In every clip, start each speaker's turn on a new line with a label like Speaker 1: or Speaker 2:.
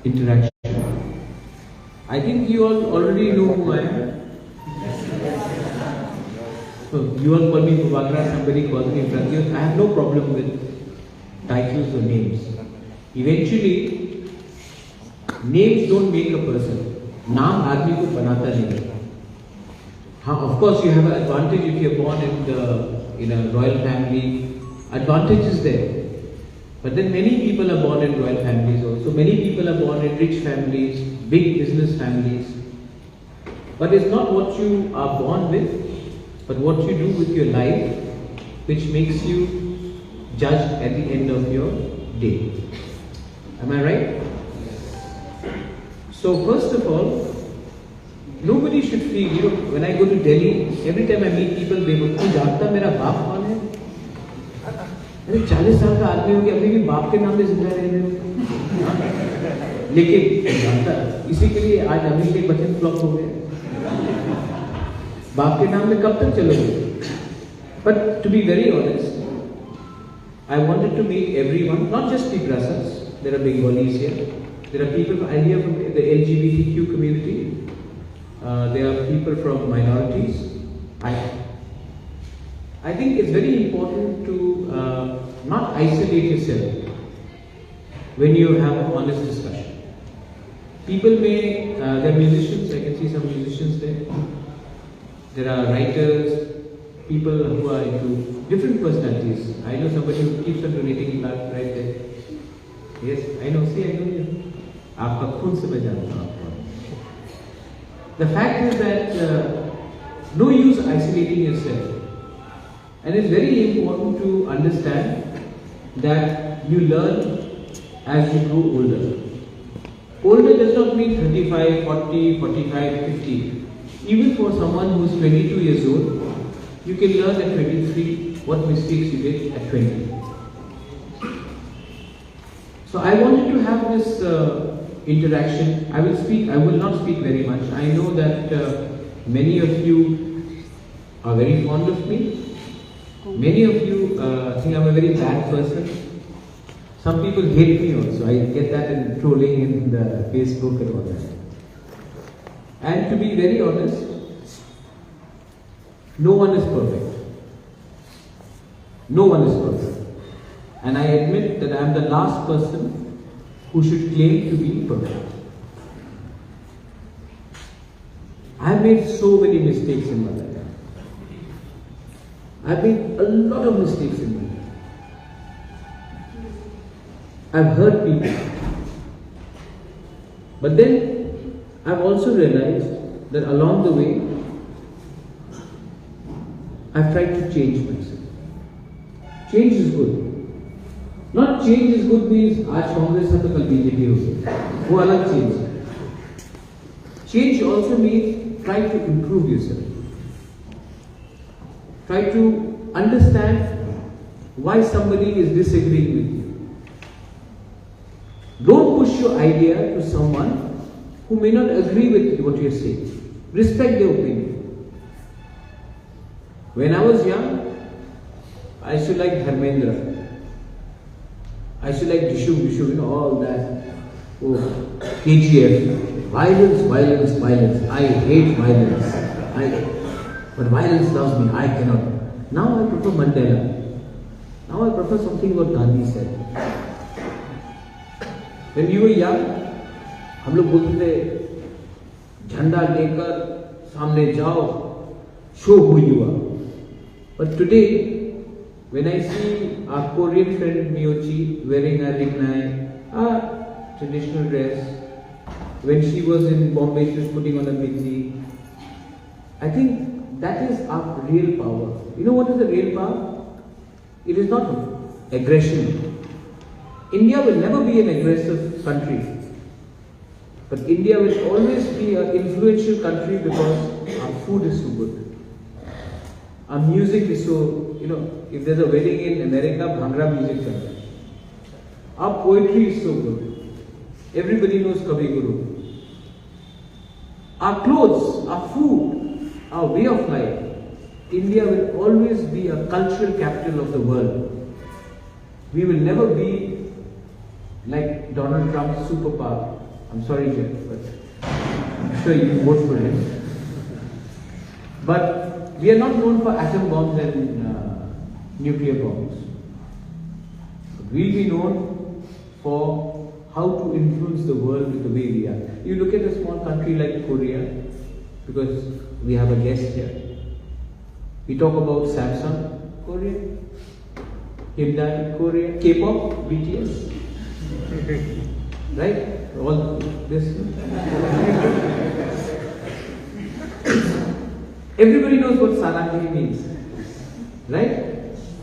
Speaker 1: interaction. I think you all already know who I am. So you all call me Bubakra, somebody calls me Pratyut. I have no problem with titles or names. Eventually, names don't make a person. नाम आदमी को बनाता नहीं. हाँ, of course you have an advantage if you are born in a royal family. Advantage is there. But then many people are born in royal families also. Many people are born in rich families, big business families. But it's not what you are born with, but what you do with your life, which makes you judged at the end of your day. Am I right? So first of all, nobody should feel, when I go to Delhi, every time I meet people, they would say, जानता मेरा बाप कौन है? अरे 40 साल का आदमी हो गया, अभी भी बाप के नाम पे जिंदा रह रहे हो। लेकिन जानता, इसी के लिए आज अभी के बचन फ्लॉप हो गए। बाप के नाम में कब तक चलोगे? But to be very honest, I wanted to meet everyone, not just Tigrasas. There are Bengalis here. There are people I hear from the LGBTQ community. There are people from minorities. I think it's very important to not isolate yourself when you have an honest discussion. People may, there are musicians, I can see some musicians there. There are writers, people who are into different personalities. I know somebody who keeps on donating blood right there. Yes, I know, see, I know you. आपका खून से मैं जानता हूँ आपको. The fact is that no use isolating yourself. And it's very important to understand that you learn as you grow older. Older does not mean 35, 40, 45, 50. Even for someone who is 22 years old, you can learn at 23 what mistakes you did at 20. So I wanted to have this interaction. I will not speak very much. I know that many of you are very fond of me. Many of you think I'm a very bad person. Some people hate me also. I get that in trolling in the Facebook and all that. And to be very honest, no one is perfect. No one is perfect. And I admit that I am the last person who should claim to be perfect. I have made so many mistakes in my life. I've made a lot of mistakes in my life. I've hurt people. But then I've also realized that along the way, I've tried to change myself. Change is good. Not change is good means आज कांग्रेस है तो कल BJP हो गई. वो अलग change है. Change also means try to improve yourself. Try to understand why somebody is disagreeing with you. Don't push your idea to someone who may not agree with what you're saying. Respect their opinion. When I was young, I used to like Dharmendra. I used to like Dishu, all that. Oh, KGF. Violence, violence, violence. I hate violence. But violence loves me. I cannot. Now I prefer Mandela. Now I prefer something what Gandhi said. When we were young, हम लोग बोलते थे झंडा लेकर सामने जाओ, show who you are. But today, when I see our Korean friend Miyochi wearing a ringnai, traditional dress, when she was in Bombay, she was putting on a bikini. I think that is our real power. You know what is the real power? It is not aggression. India will never be an aggressive country. But India will always be an influential country because our food is so good. Our music is so, if there's a wedding in America, Bhangra music comes. Our poetry is so good. Everybody knows Kavi Guru. Our clothes, our food, our way of life. India will always be a cultural capital of the world. We will never be like Donald Trump's superpower. I'm sorry, Jeff, but I'm sure you can vote for him. But we are not known for atom bombs and nuclear bombs. We'll be known for how to influence the world with the way we are. You look at a small country like Korea, because we have a guest here. We talk about Samsung, Korea, Hyundai, Korea, K-pop, BTS, right? All this. Everybody knows what Sarangini means, right?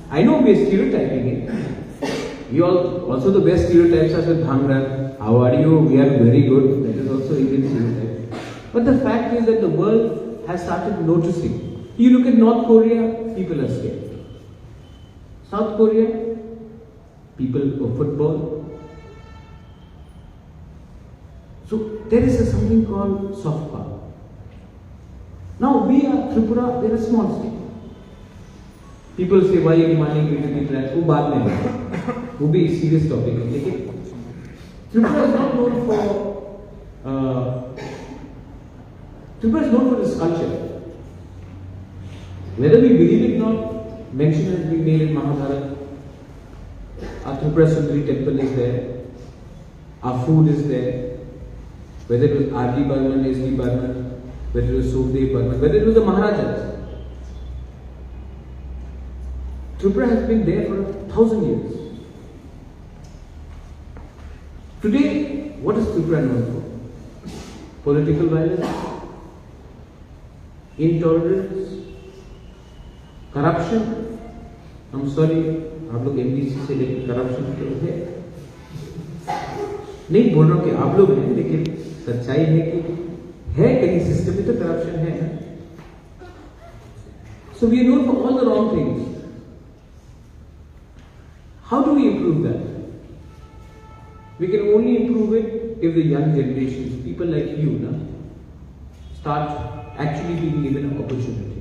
Speaker 1: I know we are stereotyping it. You all, also the best stereotypes are with Bhangra. How are you? We are very good. That is also Indian stereotype. But the fact is that the world has started noticing. You look at North Korea, people are scared. South Korea, people of football. So there is something called soft power. Now we are Tripura, we are a small state. People say, why are you demanding unity plans? वो बात में है, वो भी serious topic है. लेकिन Tripura is not known for Tripura is known for this culture. Whether we believe it or not, mention has been made in Mahabharata. Our Tripura Sundari temple is there. Our food is there. Whether it was R.D. Burman, S.D. Burman, whether it was Sukhdev Burman, whether it was the Maharajas. Tripura has been there for 1,000 years. Today, what is Tripura known for? Political violence, intolerance, corruption. I'm sorry, आप लोग MDC से लेकर corruption के हैं. नहीं बोल रहा हूँ कि आप लोग हैं, लेकिन सच्चाई है कि है कहीं सिस्टम में तो करप्शन है. So we are known for all the wrong things. How do we improve that? We can only improve it if the young generations, people like you, start actually being given an opportunity.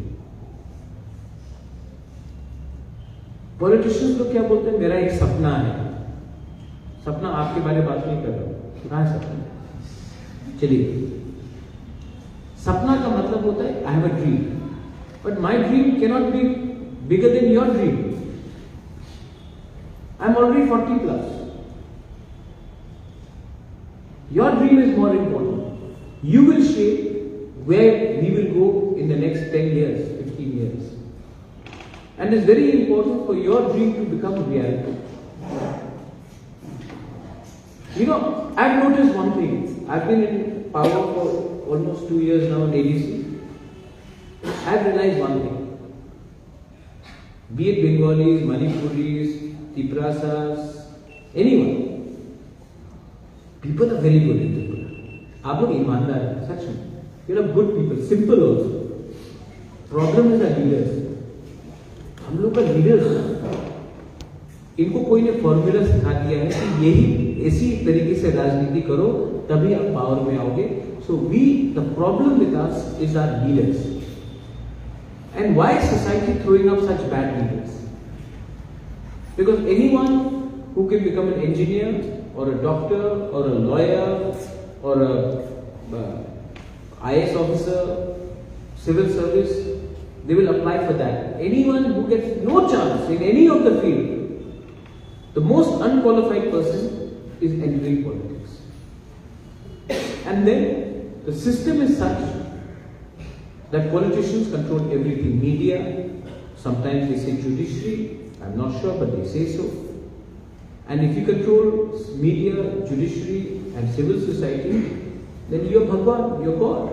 Speaker 1: Politicians लोग क्या बोलते हैं, मेरा एक सपना है. सपना आपके बारे में बात नहीं कर रहा हूं. कहाँ है सपना? चलिए. सपना का मतलब होता है I have a dream, but my dream cannot be bigger than your dream. I am already 40 plus. Your dream is more important. You will shape where we will go in the next 10 years, 15 years. And it's very important for your dream to become a reality. You know, I've noticed one thing. I've been in power for almost 2 years now in ADC. I've realized one thing. Be it Bengalis, Manipuris, Tiprasas, anyone. People are very good in Tripura. आप लोग ईमानदार हैं, सच में. You are good people, simple also. Problem is our leaders. हम लोग का leaders, इनको कोई ने फॉर्मूला सिखा दिया है कि यही ऐसी तरीके से राजनीति करो तभी आप पावर में आओगे. So the problem with us is our leaders. And why is society throwing up such bad leaders? Because anyone who can become an engineer or a doctor or a lawyer or a IS officer, civil service, they will apply for that. Anyone who gets no chance in any of the field, the most unqualified person is entering politics. And then the system is such that politicians control everything. Media, sometimes they say judiciary, I'm not sure, but they say so. And if you control media, judiciary and civil society, then you're Bhagwan, you're God.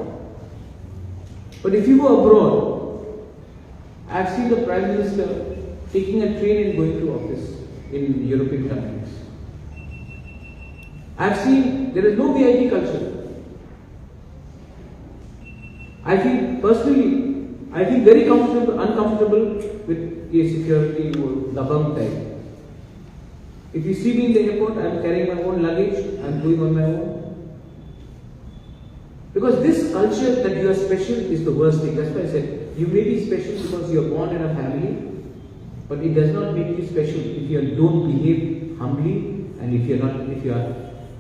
Speaker 1: But if you go abroad, I've seen the Prime Minister taking a train and going to office in European countries. I've seen there is no VIP culture. I feel personally, I feel very uncomfortable with a security or dabang type. If you see me in the airport, I'm carrying my own luggage, I'm going on my own. Because this culture that you are special is the worst thing. That's why I said, you may be special because you are born in a family, but it does not make you special if you don't behave humbly and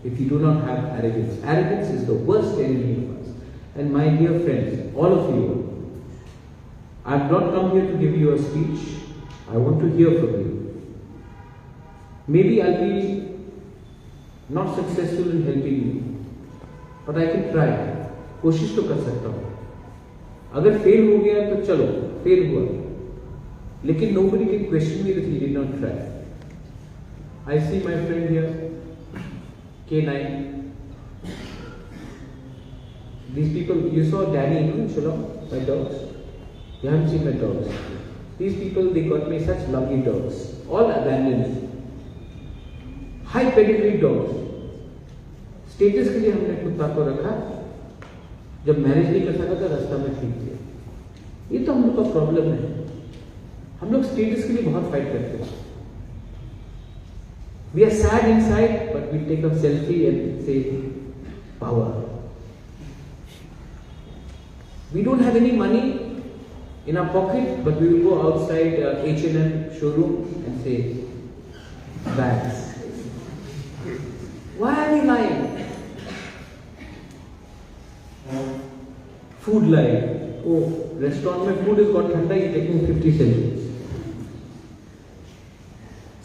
Speaker 1: if you do not have arrogance. Arrogance is the worst enemy of us. And my dear friends, all of you, I have not come here to give you a speech. I want to hear from you. Maybe I'll be not successful in helping you, but I can try. कोशिश तो कर सकता हूँ. अगर fail हो गया तो चलो, फेल हुआ. लेकिन nobody can question me that he did not try. I see my friend here, K9. These people, you saw Danny in Shillong, my dogs. You haven't seen my dogs. These people, they got me such lovely dogs, all abandoned. High pedigree dogs. Status के लिए हमने कुत्ता को रखा. जब marriage नहीं कर सका था रास्ता में ठीक किया. ये तो हम लोग का प्रॉब्लम है. हम लोग स्टेटस के लिए बहुत फाइट करते हैं. We are sad inside, but we take a selfie and say power. We don't have any money in our pocket, but we will go outside H&M showroom and say bags. Why are we lying? Food lie. Oh, restaurant mein food has got thanda, you're taking 50 cents.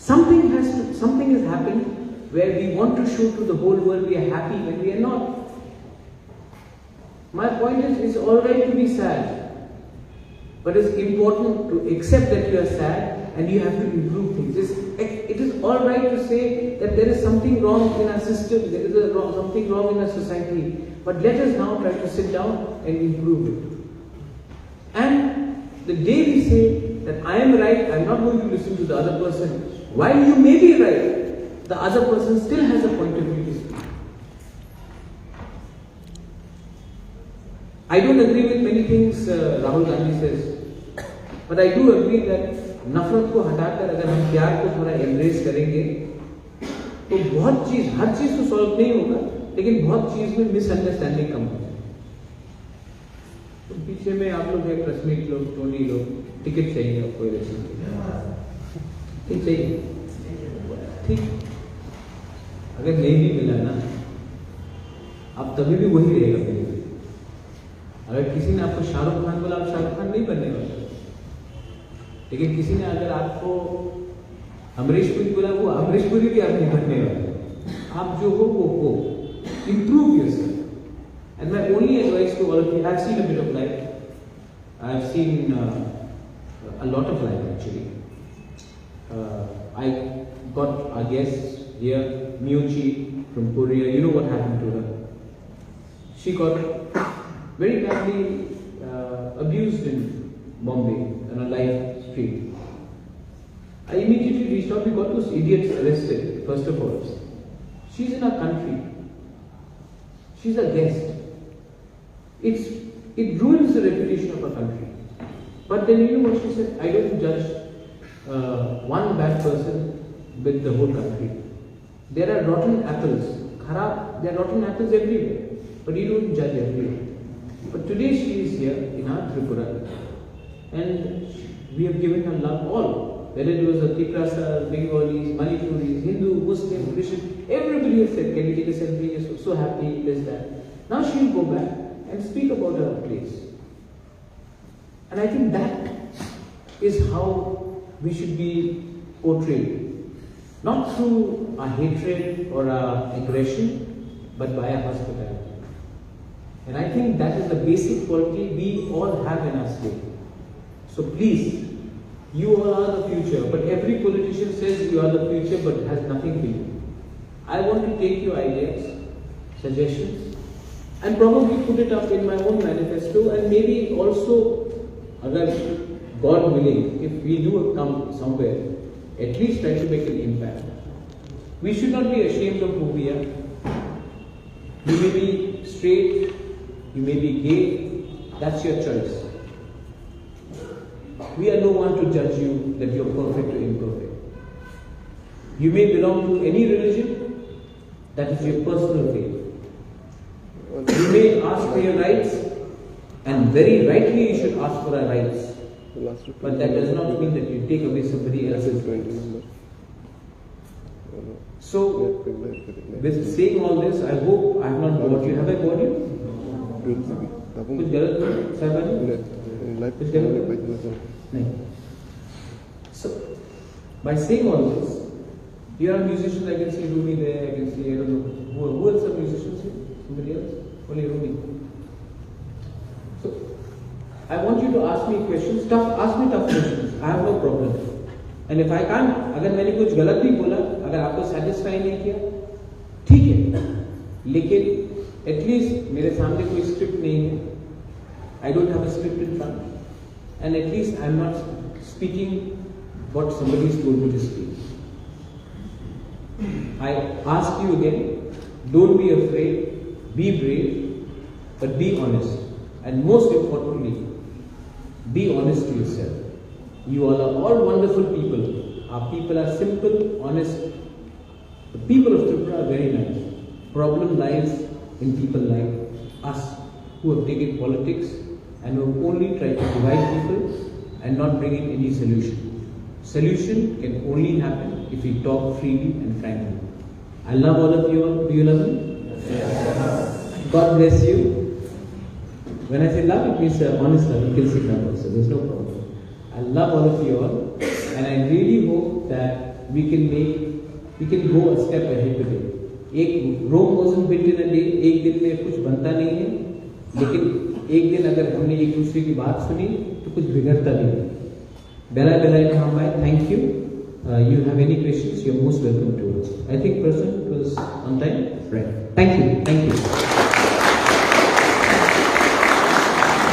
Speaker 1: Something has happened where we want to show to the whole world we are happy when we are not. My point is, it's alright to be sad, but it's important to accept that you are sad and you have to improve things. It is alright to say that there is something wrong in our system, there is something wrong in our society, but let us now try to sit down and improve it. And the day we say that I am right, I am not going to listen to the other person. While you may be right, the other person still has a point of view to speak. I don't agree with many things Rahul Gandhi says, but I do agree that नफरत को हटाकर अगर हम प्यार को थोड़ा embrace करेंगे तो हर चीज तो सॉल्व नहीं होगा, लेकिन बहुत चीज में मिसअंडरस्टैंडिंग कम होगा. तो पीछे में आप लोग हैं, प्रस्मित लोग, टोनी लोग, टिकट चाहिए आपको इलेक्शन के लिए चाहिए, ठीक. अगर नहीं भी मिला ना, आप तभी भी वही रहेगा मेरे लिए. अगर किसी ने आपको शाहरुख खान बोला, आप शाहरुख खान नहीं बनने वाले. लेकिन किसी ने अगर आपको अमरीश पुरी बोला, वो अमरीश पुरी भी आप नहीं बनने वाले. आप जो हो वो हो. Improve yourself. And my only advice to all of you, I've seen a bit of life. I've seen a lot of life actually. I got our guest here, Miyuchi from Korea. You know what happened to her. She got very badly abused in Bombay on a live street. I immediately reached out. We got those idiots arrested, first of all. She's in our country. She's a guest. It ruins the reputation of our country. But then you know what she said? I don't judge one bad person with the whole country. There are rotten apples. There are rotten apples everywhere. But you don't judge everywhere. But today she is here in our Tripura. And we have given her love all. Whether it was the Tiprasas, Bengalis, Manipuris, Hindu, Muslim, Christian, everybody has said, can you take a selfie? You're so happy, this, that. Now she will go back and speak about her place. And I think that is how we should be portrayed. Not through our hatred or our aggression, but by our hospitality. And I think that is the basic quality we all have in our state. So please, you all are the future, but every politician says you are the future but has nothing to you. I want to take your ideas, suggestions, and probably put it up in my own manifesto, and maybe also, God willing, if we do come somewhere, at least try to make an impact. We should not be ashamed of who we are. You may be straight, you may be gay, that's your choice. We are no one to judge you that you are perfect or imperfect. You may belong to any religion, that is your personal faith. You may ask for your rights, and very rightly you should ask for our rights. But that does not mean that you take away somebody else's rights. So, with saying all this, I hope I have not bored you. Have I bored you? कुछ गलत साहब कुछ गलत नहीं. So, by saying all this, here are musicians. I can see Rumi there. I can see, I don't know who else are musicians here. Somebody else? Only Rumi. So, I want you to ask me questions. Ask me tough questions. I have no problem. And if I can't, अगर मैंने कुछ गलत भी बोला, अगर आपको satisfy नहीं किया, ठीक है. लेकिन at least मेरे सामने कोई script नहीं है. I don't have a script in front. And at least I'm not speaking what somebody is told me to speak. I ask you again, don't be afraid, be brave, but be honest. And most importantly, be honest to yourself. You all are all wonderful people. Our people are simple, honest. The people of Tripura are very nice. Problem lies in people like us who have taken politics and who have only tried to divide people and not bring in any solution. Solution can only happen if we talk freely and frankly. I love all of you all. Do you love me? Yes. God bless you. When I say love, it means honest love. You can say love also. There's no problem. I love all of you all, and I really hope that we can go a step ahead today. Rome wasn't built in a day. एक दिन में कुछ बनता नहीं है, लेकिन एक दिन अगर हमने एक दूसरे की बात सुनी तो कुछ बिगड़ता नहीं है. Bella Bella, thank you. You have any questions? You're most welcome to us. I think person was on time. Right. Thank you. Thank you.